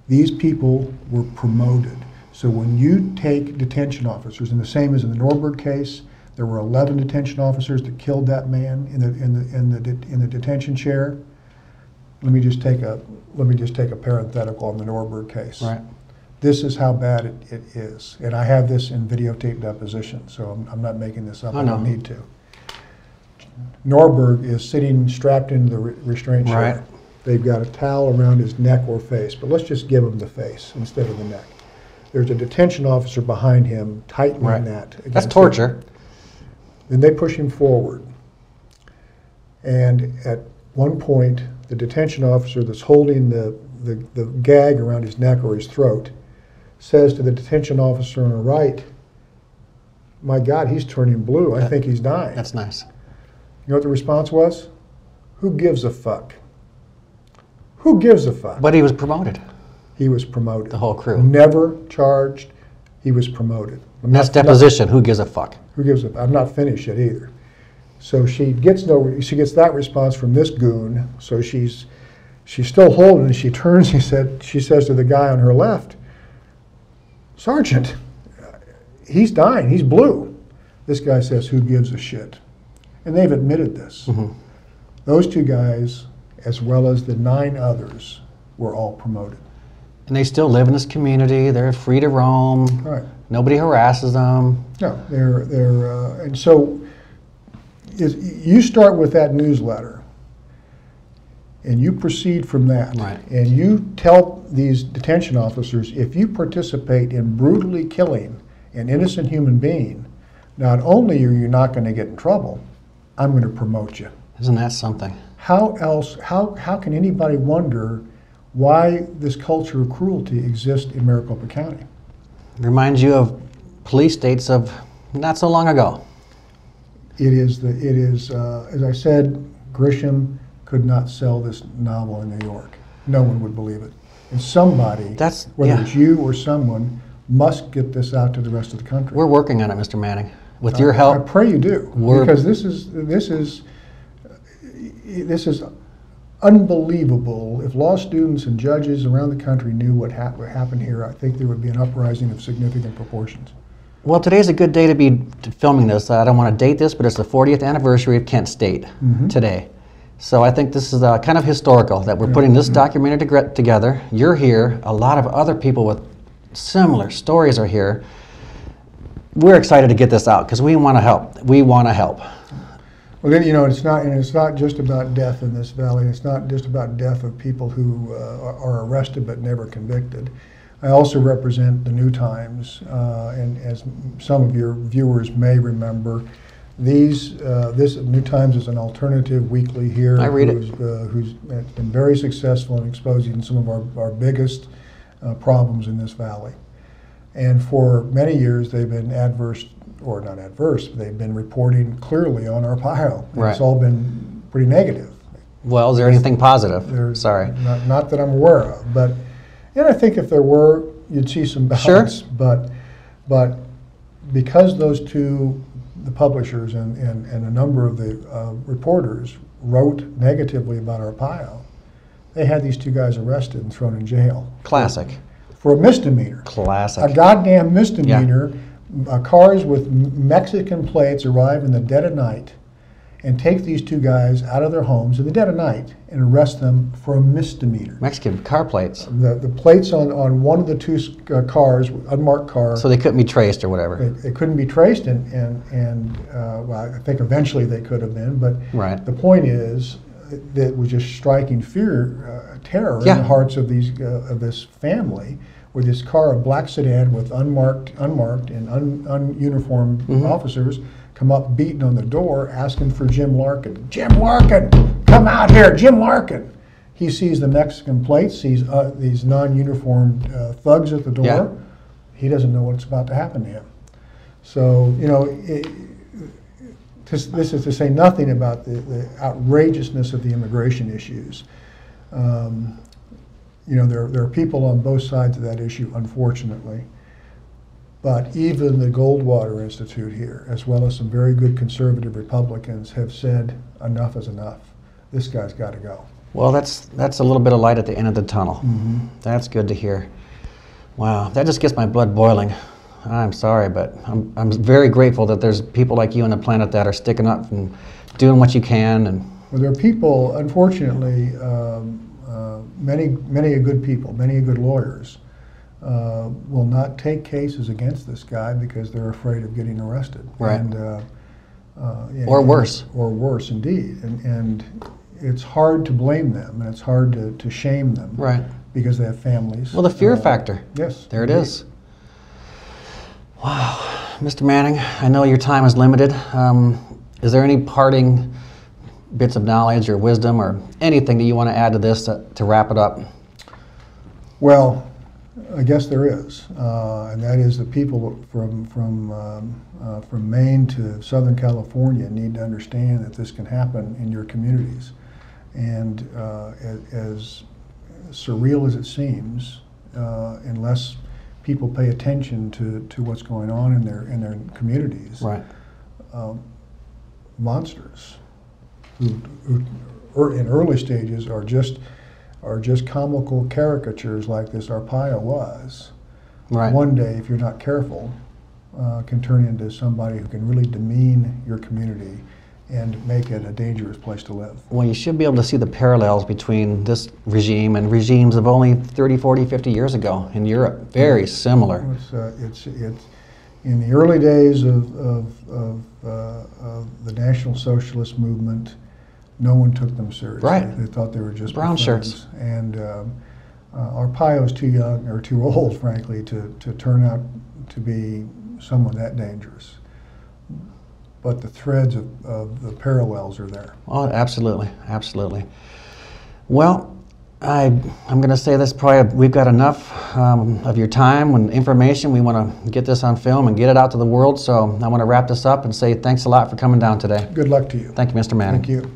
These people were promoted. So when you take detention officers, and the same as in the Norberg case, there were 11 detention officers that killed that man in the detention chair. Let me just take a parenthetical on the Norberg case. Right. This is how bad it is, and I have this in videotaped deposition, so I'm not making this up. I don't need to. Norberg is sitting strapped into the restraint chair. Right. They've got a towel around his neck or face, but let's just give him the face instead of the neck. There's a detention officer behind him tightening that. That's torture. Then they push him forward. And at one point, the detention officer that's holding the gag around his neck or his throat says to the detention officer on the right, "My God, he's turning blue. I think he's dying." That's nice. You know what the response was? Who gives a fuck? Who gives a fuck? But he was promoted. He was promoted. The whole crew. Never charged. He was promoted. That's deposition. Who gives a fuck? Who gives a? I'm not finished yet either. So she gets that response from this goon. So she's still holding, and she turns. She says to the guy on her left, "Sergeant, he's dying. He's blue." This guy says, "Who gives a shit?" And they've admitted this. Mm-hmm. Those two guys, as well as the 9 others, were all promoted. And they still live in this community. They're free to roam. Right. Nobody harasses them. No, and so you start with that newsletter, and you proceed from that, right. And you tell these detention officers, if you participate in brutally killing an innocent human being, not only are you not going to get in trouble, I'm going to promote you. Isn't that something? How else? How can anybody wonder why this culture of cruelty exists in Maricopa County? Reminds you of police states of not so long ago. It is, as I said, Grisham could not sell this novel in New York. No one would believe it. And somebody, whether it's you or someone, must get this out to the rest of the country. We're working on it, Mr. Manning. With your help. I pray you do, because this is unbelievable. If law students and judges around the country knew what happened here, I think there would be an uprising of significant proportions. Well, today's a good day to be filming this. I don't want to date this, but it's the 40th anniversary of Kent State today. So I think this is kind of historical that we're putting this documentary together. You're here. A lot of other people with similar stories are here. We're excited to get this out because we want to help. We want to help. Well, then, it's not just about death in this valley. It's not just about death of people who are arrested but never convicted. I also represent the New Times, and as some of your viewers may remember, this New Times is an alternative weekly here. I read it. Who's been very successful in exposing some of our biggest problems in this valley. And for many years, they've been not adverse, but they've been reporting clearly on Arpaio. Right. It's all been pretty negative. Well, is there anything positive? Sorry. Not that I'm aware of, but I think if there were, you'd see some balance. Sure. But because those two, the publishers and a number of the reporters wrote negatively about Arpaio, they had these two guys arrested and thrown in jail. Classic. For a misdemeanor. Classic. A goddamn misdemeanor. Yeah. Cars with Mexican plates arrive in the dead of night and take these two guys out of their homes in the dead of night and arrest them for a misdemeanor. Mexican car plates. The plates on one of the two cars, unmarked car. So they couldn't be traced or whatever. They couldn't be traced, and well, I think eventually they could have been. But right. The point is that it was just striking terror in the hearts of this family, where this car, a black sedan with unmarked and ununiformed officers, come up beating on the door, asking for Jim Larkin. Jim Larkin, come out here, Jim Larkin. He sees the Mexican plates, sees these non-uniformed thugs at the door. Yeah. He doesn't know what's about to happen to him. So, this is to say nothing about the outrageousness of the immigration issues. There are people on both sides of that issue, unfortunately. But even the Goldwater Institute here, as well as some very good conservative Republicans, have said enough is enough. This guy's got to go. Well, that's a little bit of light at the end of the tunnel. That's good to hear. Wow, that just gets my blood boiling. I'm sorry, but I'm very grateful that there's people like you on the planet that are sticking up and doing what you can. And well, there are people, unfortunately, many good people, many good lawyers will not take cases against this guy because they're afraid of getting arrested. Right. And, or worse. Or worse, indeed. And it's hard to blame them, and it's hard to shame them. Right. Because they have families. Well, the fear factor. Yes. There it is. Wow. Mr. Manning, I know your time is limited. Is there any parting bits of knowledge or wisdom or anything that you want to add to this to wrap it up? Well, I guess there is, and that is the people from Maine to Southern California need to understand that this can happen in your communities, and as surreal as it seems, unless people pay attention to what's going on in their communities, right? Monsters who in early stages are just comical caricatures like this Arpaio was. Right. One day, if you're not careful, can turn into somebody who can really demean your community and make it a dangerous place to live. Well, you should be able to see the parallels between this regime and regimes of only 30, 40, 50 years ago in Europe. Very similar. It's in the early days of the National Socialist movement, no one took them seriously. Right. They thought they were just brown buffoons. shirts. And Arpaio is too young or too old, frankly, to turn out to be someone that dangerous. But the threads of the parallels are there. Oh, absolutely, absolutely. Well, I'm going to say this probably, we've got enough of your time and information. We want to get this on film and get it out to the world. So I want to wrap this up and say thanks a lot for coming down today. Good luck to you. Thank you, Mr. Manning. Thank you.